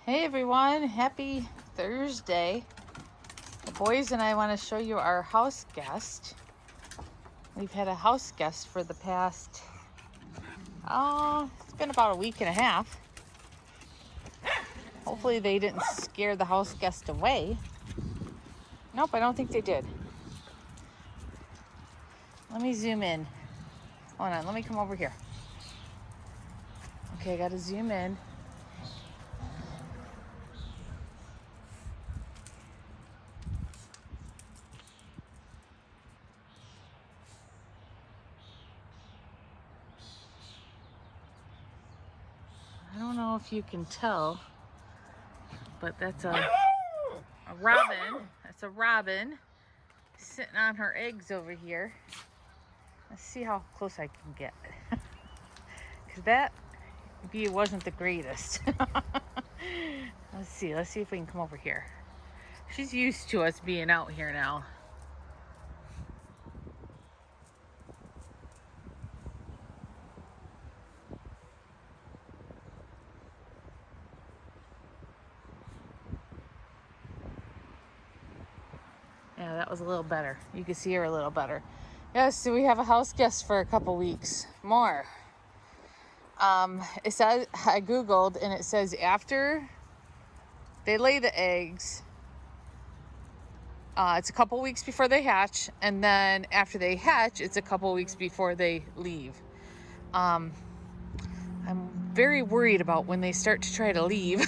Hey everyone, happy Thursday. The boys and I want to show you our house guest. We've had a house guest for the past, it's been about a week and a half. Hopefully they didn't scare the house guest away. Nope, I don't think they did. Let me zoom in. Hold on, let me come over here. Okay, I gotta zoom in. I don't know if you can tell, but that's a robin. That's a robin sitting on her eggs over here. Let's see how close I can get. Because that view wasn't the greatest. Let's see if we can come over here. She's used to us being out here now. Yeah, that was a little better. You can see her a little better. Yes, so we have a house guest for a couple weeks more. It says, I Googled, and it says after they lay the eggs, it's a couple weeks before they hatch, and then after they hatch, it's a couple weeks before they leave. I'm very worried about when they start to try to leave.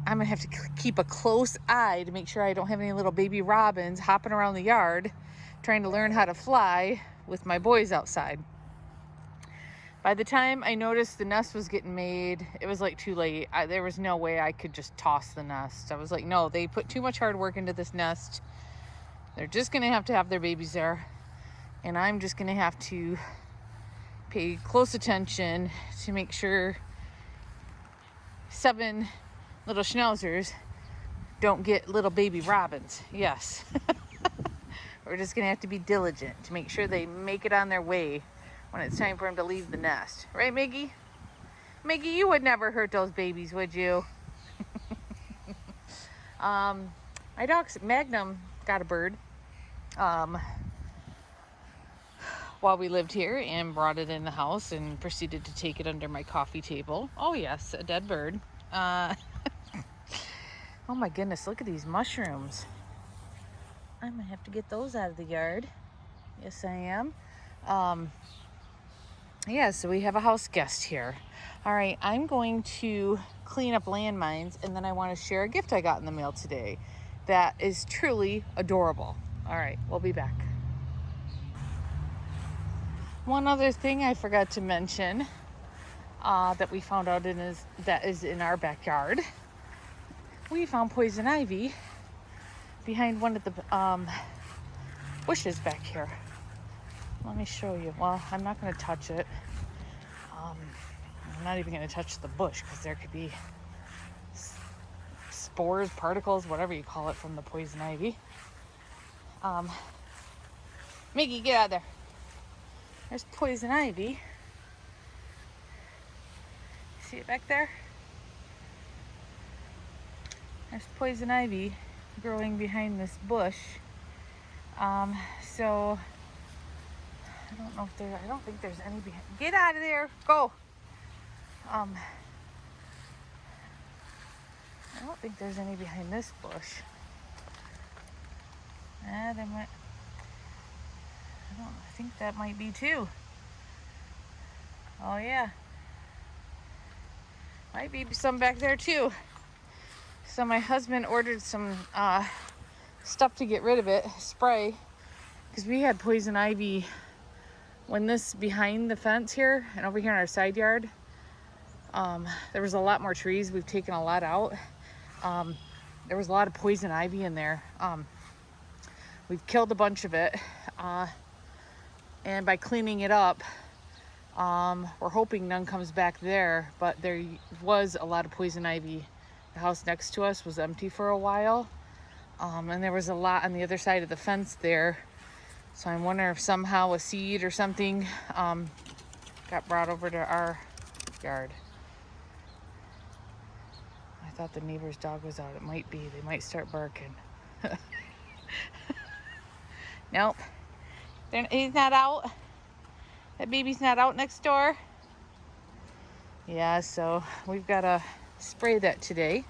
I'm gonna have to keep a close eye to make sure I don't have any little baby robins hopping around the yard trying to learn how to fly with my boys outside. By the time I noticed the nest was getting made, it was like too late. There was no way I could just toss the nest. I was like, no, they put too much hard work into this nest. They're just gonna have to have their babies there, and I'm just gonna have to pay close attention to make sure 7 little Schnauzers don't get little baby robins. Yes. We're just gonna have to be diligent to make sure they make it on their way when it's time for them to leave the nest. Right, Miggy? Miggy, you would never hurt those babies, would you? My dog, Magnum, got a bird while we lived here and brought it in the house and proceeded to take it under my coffee table. Oh yes, a dead bird. Oh my goodness, look at these mushrooms. I'm gonna have to get those out of the yard. Yes, I am. Yeah, so we have a house guest here. All right, I'm going to clean up landmines, and then I want to share a gift I got in the mail today that is truly adorable. All right, we'll be back. One other thing I forgot to mention that we found out that is in our backyard. We found poison ivy behind one of the bushes back here. Let me show you. Well, I'm not going to touch it. I'm not even going to touch the bush because there could be spores, particles, whatever you call it, from the poison ivy. Miggy, get out of there. There's poison ivy. See it back there? There's poison ivy growing behind this bush. So I don't think there's any behind. Get out of there. Go. I don't think there's any behind this bush. There might. I think that might be too. Oh yeah. Might be some back there too. So my husband ordered some stuff to get rid of it, spray, because we had poison ivy when this behind the fence here and over here in our side yard. There was a lot more trees. We've taken a lot out. There was a lot of poison ivy in there. We've killed a bunch of it, and by cleaning it up, we're hoping none comes back there, but there was a lot of poison ivy. The house next to us was empty for a while, and there was a lot on the other side of the fence there. So I'm wondering if somehow a seed or something got brought over to our yard. thought the neighbor's dog was out. It might be. They might start barking. Nope. He's not out. That baby's not out next door. Yeah, so we've got to spray that today.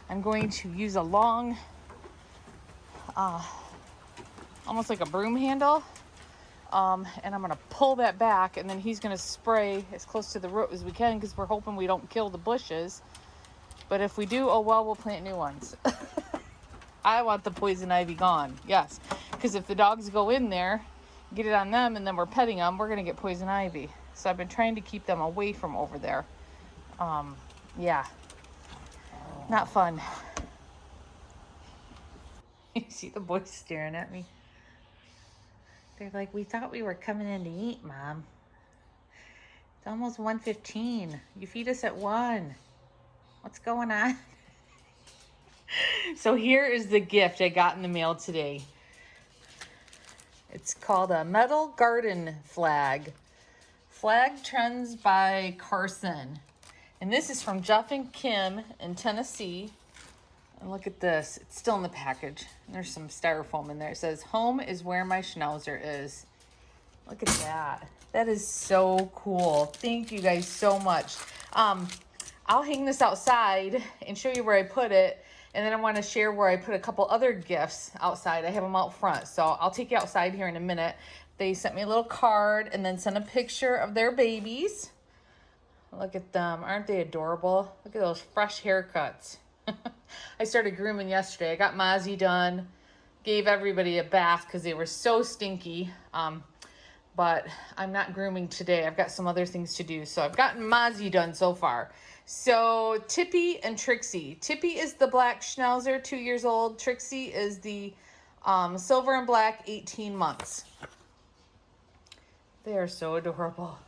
I'm going to use a long, almost like a broom handle. And I'm going to pull that back, and then he's going to spray as close to the root as we can, because we're hoping we don't kill the bushes. But if we do, oh well, we'll plant new ones. I want the poison ivy gone, yes. Because if the dogs go in there, get it on them, and then we're petting them, we're going to get poison ivy. So I've been trying to keep them away from over there. Yeah. Not fun. You see the boys staring at me? They're like, we thought we were coming in to eat, Mom. It's almost 1:15. You feed us at 1. What's going on? So here is the gift I got in the mail today. It's called a metal garden flag. Flag Trends by Carson. And this is from Jeff and Kim in Tennessee. And look at this. It's still in the package. There's some styrofoam in there. It says, home is where my Schnauzer is. Look at that. That is so cool. Thank you guys so much. I'll hang this outside and show you where I put it. And then I want to share where I put a couple other gifts outside. I have them out front. So I'll take you outside here in a minute. They sent me a little card and then sent a picture of their babies. Look at them. Aren't they adorable? Look at those fresh haircuts. I started grooming yesterday. I got Mozzie done. Gave everybody a bath because they were so stinky. But I'm not grooming today. I've got some other things to do. So I've gotten Mozzie done so far. So Tippy and Trixie. Tippy is the black Schnauzer, 2 years old. Trixie is the silver and black, 18 months. They are so adorable.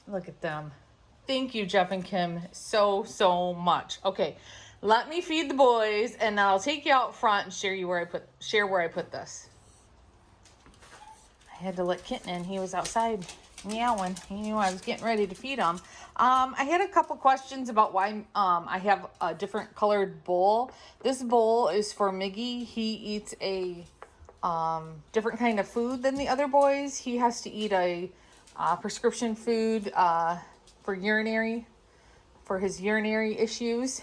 Look at them. Thank you, Jeff and Kim, so much. Okay, let me feed the boys, and I'll take you out front and share where I put this. I had to let Kitten in. He was outside meowing. He knew I was getting ready to feed him. I had a couple questions about why I have a different colored bowl. This bowl is for Miggy. He eats a different kind of food than the other boys. He has to eat a prescription food for his urinary issues.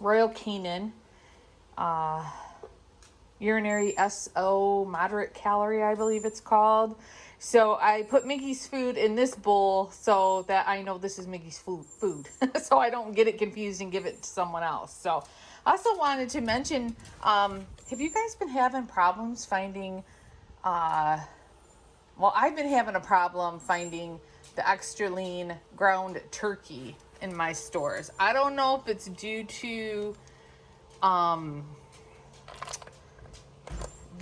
Royal Canin, urinary SO, moderate calorie, I believe it's called. So I put Miggy's food in this bowl so that I know this is Miggy's food. So I don't get it confused and give it to someone else. So I also wanted to mention, have you guys been having problems finding, well, I've been having a problem finding the extra lean ground turkey in my stores. I don't know if it's due to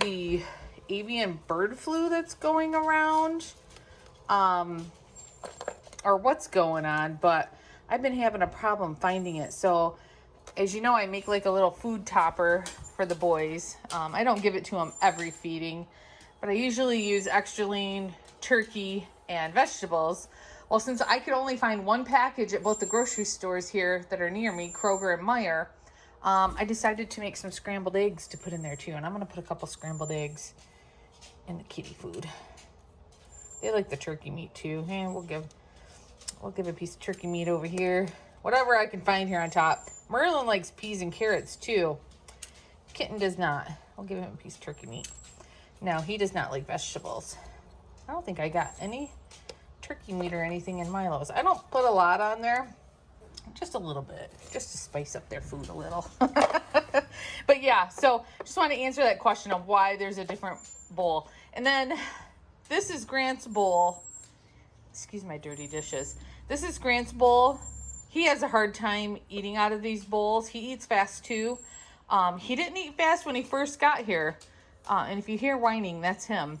the avian bird flu that's going around, or what's going on, but I've been having a problem finding it. So as you know, I make like a little food topper for the boys. I don't give it to them every feeding, but I usually use extra lean turkey and vegetables. Well, since I could only find one package at both the grocery stores here that are near me, Kroger and Meijer, I decided to make some scrambled eggs to put in there too. And I'm going to put a couple scrambled eggs in the kitty food. They like the turkey meat too. And we'll give a piece of turkey meat over here. Whatever I can find here on top. Merlin likes peas and carrots too. Kitten does not. I'll give him a piece of turkey meat. No, he does not like vegetables. I don't think I got any turkey meat or anything in Milo's. I don't put a lot on there. Just a little bit. Just to spice up their food a little. But yeah, so just want to answer that question of why there's a different bowl. And then this is Grant's bowl. Excuse my dirty dishes. This is Grant's bowl. He has a hard time eating out of these bowls. He eats fast too. He didn't eat fast when he first got here. And if you hear whining, that's him.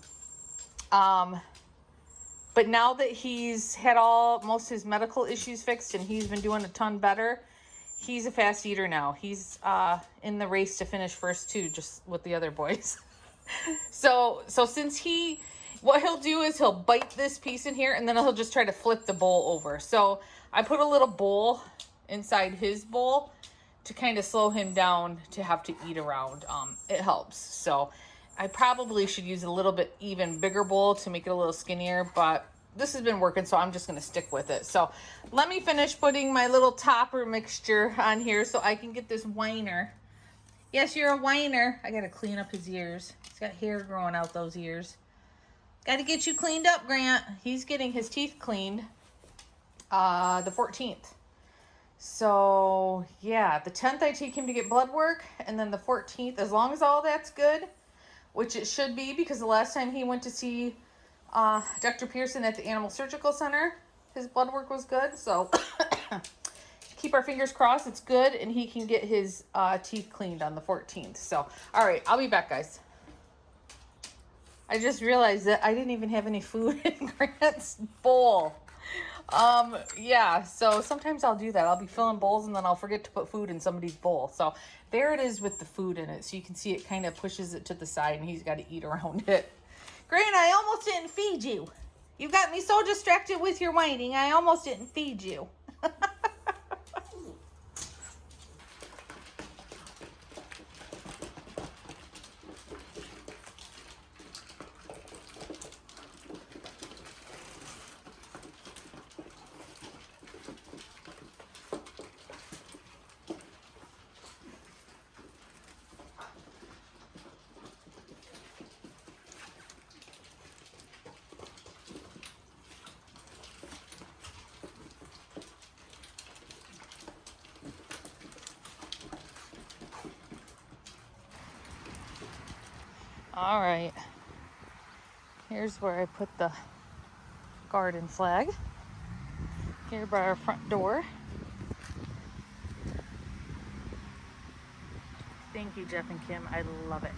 But now that he's had most of his medical issues fixed and he's been doing a ton better, he's a fast eater now. He's in the race to finish first too, just with the other boys. So since what he'll do is he'll bite this piece in here and then he'll just try to flip the bowl over. So I put a little bowl inside his bowl to kind of slow him down to have to eat around. It helps. So I probably should use a little bit even bigger bowl to make it a little skinnier, but this has been working, so I'm just going to stick with it. So let me finish putting my little topper mixture on here so I can get this whiner. Yes, you're a whiner. I got to clean up his ears. He's got hair growing out those ears. Got to get you cleaned up, Grant. He's getting his teeth cleaned the 14th. So, yeah, the 10th I take him to get blood work, and then the 14th, as long as all that's good, which it should be because the last time he went to see Dr. Pearson at the Animal Surgical Center, his blood work was good. So, keep our fingers crossed it's good, and he can get his teeth cleaned on the 14th. So, all right, I'll be back, guys. I just realized that I didn't even have any food in Grant's bowl. Yeah, so sometimes I'll do that. I'll be filling bowls and then I'll forget to put food in somebody's bowl. So there it is with the food in it. So you can see it kind of pushes it to the side and he's got to eat around it. Grant, I almost didn't feed you. You got me so distracted with your whining, I almost didn't feed you. All right, here's where I put the garden flag, here by our front door. Thank you, Jeff and Kim, I love it.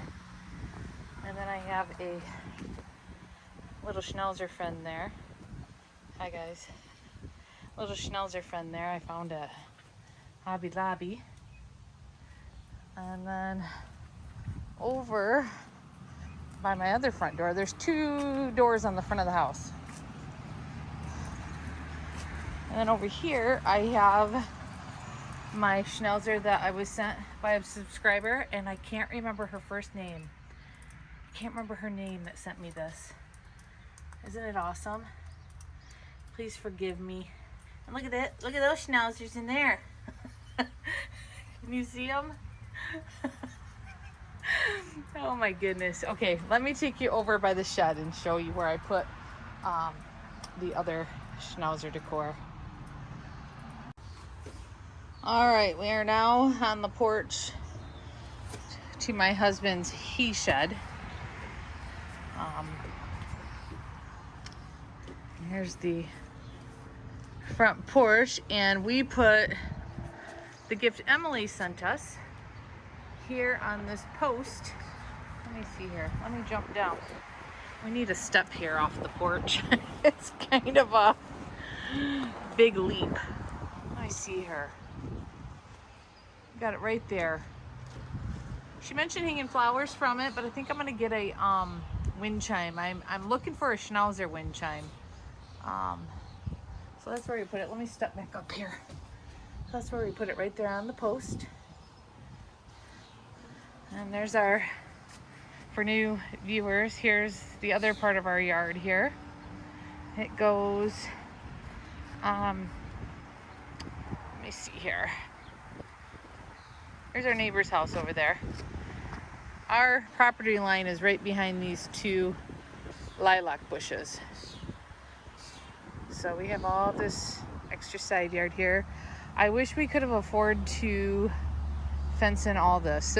And then I have a little Schnauzer friend there. Hi guys. Little Schnauzer friend there I found at Hobby Lobby. And then over by my other front door, there's 2 doors on the front of the house. And then over here, I have my Schnauzer that I was sent by a subscriber, and I can't remember her first name. I can't remember her name that sent me this. Isn't it awesome? Please forgive me. And look at that. Look at those Schnauzers in there. Can you see them? Oh my goodness. Okay, let me take you over by the shed and show you where I put the other Schnauzer decor. All right, we are now on the porch to my husband's he shed. Here's the front porch, and we put the gift Emily sent us here on this post. Let me see here. Let me jump down. We need a step here off the porch. It's kind of a big leap. Let me see her. Got it right there. She mentioned hanging flowers from it, but I think I'm gonna get a wind chime. I'm looking for a Schnauzer wind chime. So that's where we put it. Let me step back up here. That's where we put it, right there on the post. And there's our, for new viewers, here's the other part of our yard here. It goes, let me see here. Here's our neighbor's house over there. Our property line is right behind these 2 lilac bushes. So we have all this extra side yard here. I wish we could have afforded to fence in all this.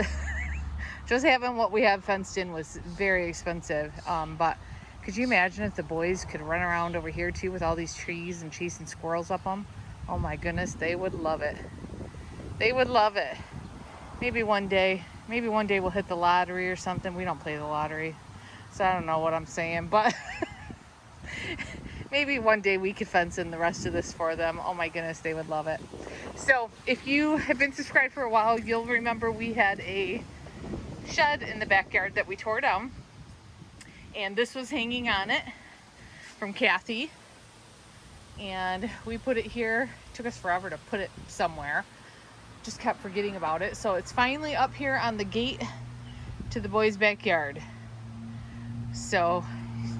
Just having what we have fenced in was very expensive. But could you imagine if the boys could run around over here too with all these trees and chasing squirrels up them? Oh my goodness, they would love it. They would love it. Maybe one day we'll hit the lottery or something. We don't play the lottery, so I don't know what I'm saying, but maybe one day we could fence in the rest of this for them. Oh my goodness, they would love it. So if you have been subscribed for a while, you'll remember we had a shed in the backyard that we tore down, and this was hanging on it from Kathy. and we put it here. It took us forever to put it somewhere. Just kept forgetting about it. So it's finally up here on the gate to the boys' backyard. So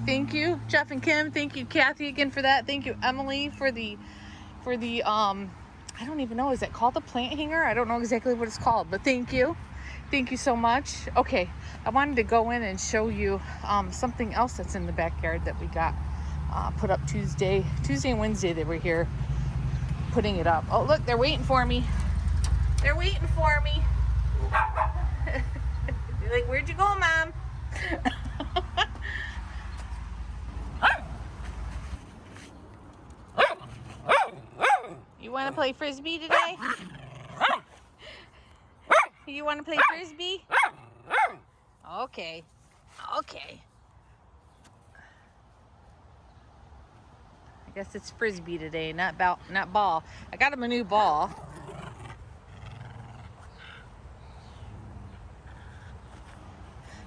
thank you, Jeff and Kim. Thank you, Kathy, again for that. Thank you, Emily, for the I don't even know, is it called the plant hanger? I don't know exactly what it's called, but thank you. Thank you so much. Okay, I wanted to go in and show you something else that's in the backyard that we got put up Tuesday and Wednesday. They were here putting it up. Oh, look, they're waiting for me. They're waiting for me. They're like, where'd you go, Mom? You want to play Frisbee today? You want to play Frisbee? Okay. Okay. I guess it's Frisbee today, not ball. I got him a new ball.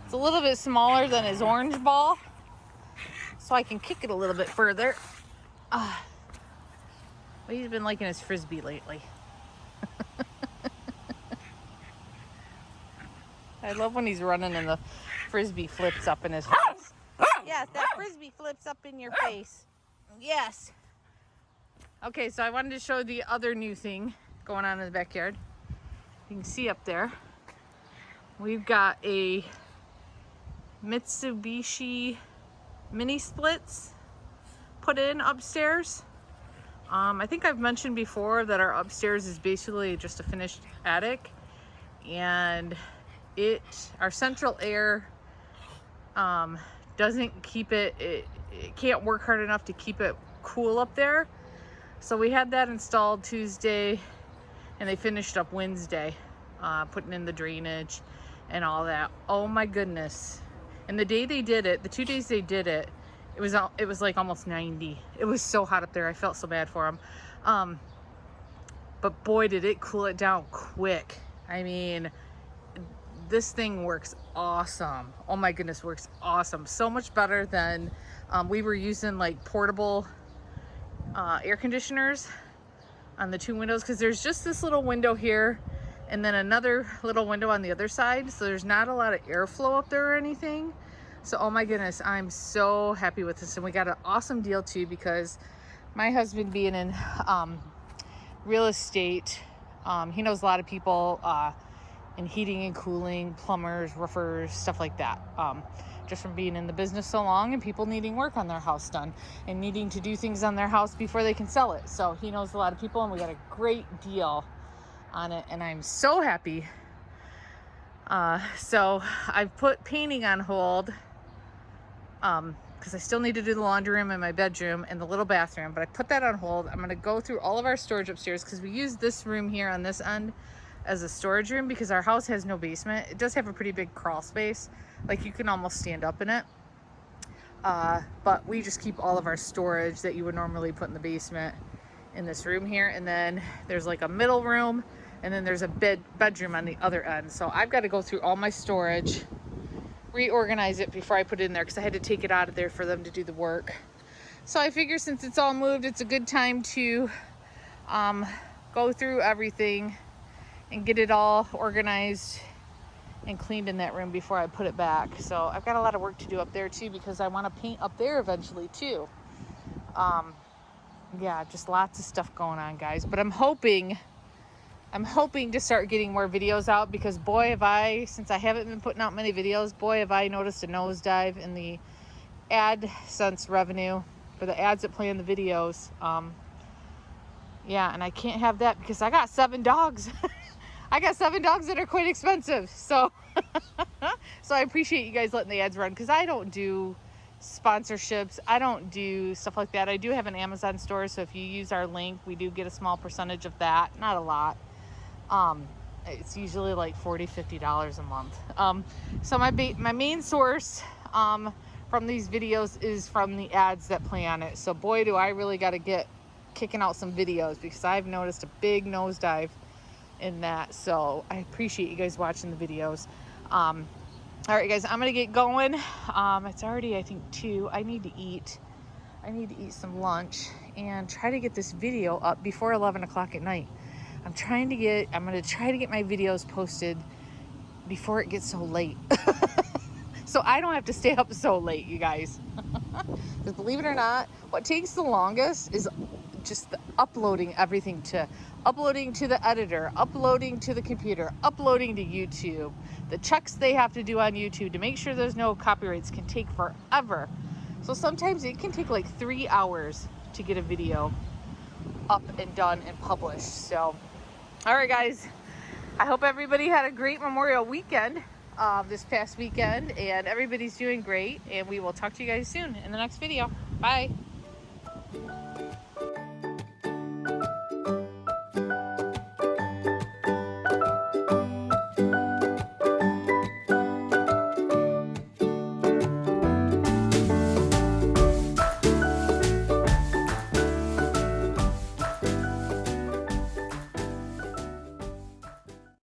It's a little bit smaller than his orange ball, so I can kick it a little bit further. But he's been liking his Frisbee lately. I love when he's running and the Frisbee flips up in his face. Yes, that Frisbee flips up in your face. Yes. Okay, so I wanted to show the other new thing going on in the backyard. You can see up there, we've got a Mitsubishi mini splits put in upstairs. I think I've mentioned before that our upstairs is basically just a finished attic, and our central air doesn't keep it can't work hard enough to keep it cool up there. So we had that installed Tuesday, and they finished up Wednesday, putting in the drainage and all that. Oh my goodness. And the day they did it, the 2 days they did it, it was like almost 90. It was so hot up there. I felt so bad for them. But boy, did it cool it down quick. I mean, this thing works awesome. Oh my goodness, works awesome. So much better than we were using, like portable air conditioners on the 2 windows, because there's just this little window here and then another little window on the other side. So there's not a lot of airflow up there or anything. So, oh my goodness, I'm so happy with this. And we got an awesome deal too, because my husband being in real estate, he knows a lot of people in heating and cooling, plumbers, roofers, stuff like that. Just from being in the business so long and people needing work on their house done and needing to do things on their house before they can sell it. So he knows a lot of people, and we got a great deal on it, and I'm so happy. So I've put painting on hold, because I still need to do the laundry room and my bedroom and the little bathroom, but I put that on hold. I'm going to go through all of our storage upstairs, because we use this room here on this end as a storage room, because our house has no basement. It does have a pretty big crawl space, like you can almost stand up in it, but we just keep all of our storage that you would normally put in the basement in this room here. And then there's like a middle room, and then there's a bedroom on the other end. So I've got to go through all my storage, reorganize it before I put it in there, because I had to take it out of there for them to do the work. So I figure since it's all moved, it's a good time to go through everything and get it all organized and cleaned in that room before I put it back. So I've got a lot of work to do up there too, because I want to paint up there eventually too. Yeah, just lots of stuff going on, guys. But I'm hoping to start getting more videos out, because boy, have I, since I haven't been putting out many videos, boy, have I noticed a nosedive in the AdSense revenue for the ads that play in the videos. Yeah, and I can't have that because I got 7 dogs. I got 7 dogs that are quite expensive. So, so I appreciate you guys letting the ads run, because I don't do sponsorships. I don't do stuff like that. I do have an Amazon store, so if you use our link, we do get a small percentage of that. Not a lot. It's usually like $40-50 a month. So my main source from these videos is from the ads that play on it. So boy, do I really got to get kicking out some videos, because I've noticed a big nosedive in that. So I appreciate you guys watching the videos. All right, guys, I'm gonna get going. It's already, I think, 2. I need to eat. I need to eat some lunch and try to get this video up before 11 o'clock at night. I'm going to try to get my videos posted before it gets so late. So I don't have to stay up so late, you guys. Because believe it or not, what takes the longest is just uploading everything uploading to the editor, uploading to the computer, uploading to YouTube. The checks they have to do on YouTube to make sure there's no copyrights can take forever. So sometimes it can take like 3 hours to get a video up and done and published. So, all right, guys. I hope everybody had a great Memorial weekend this past weekend, and everybody's doing great. And we will talk to you guys soon in the next video. Bye.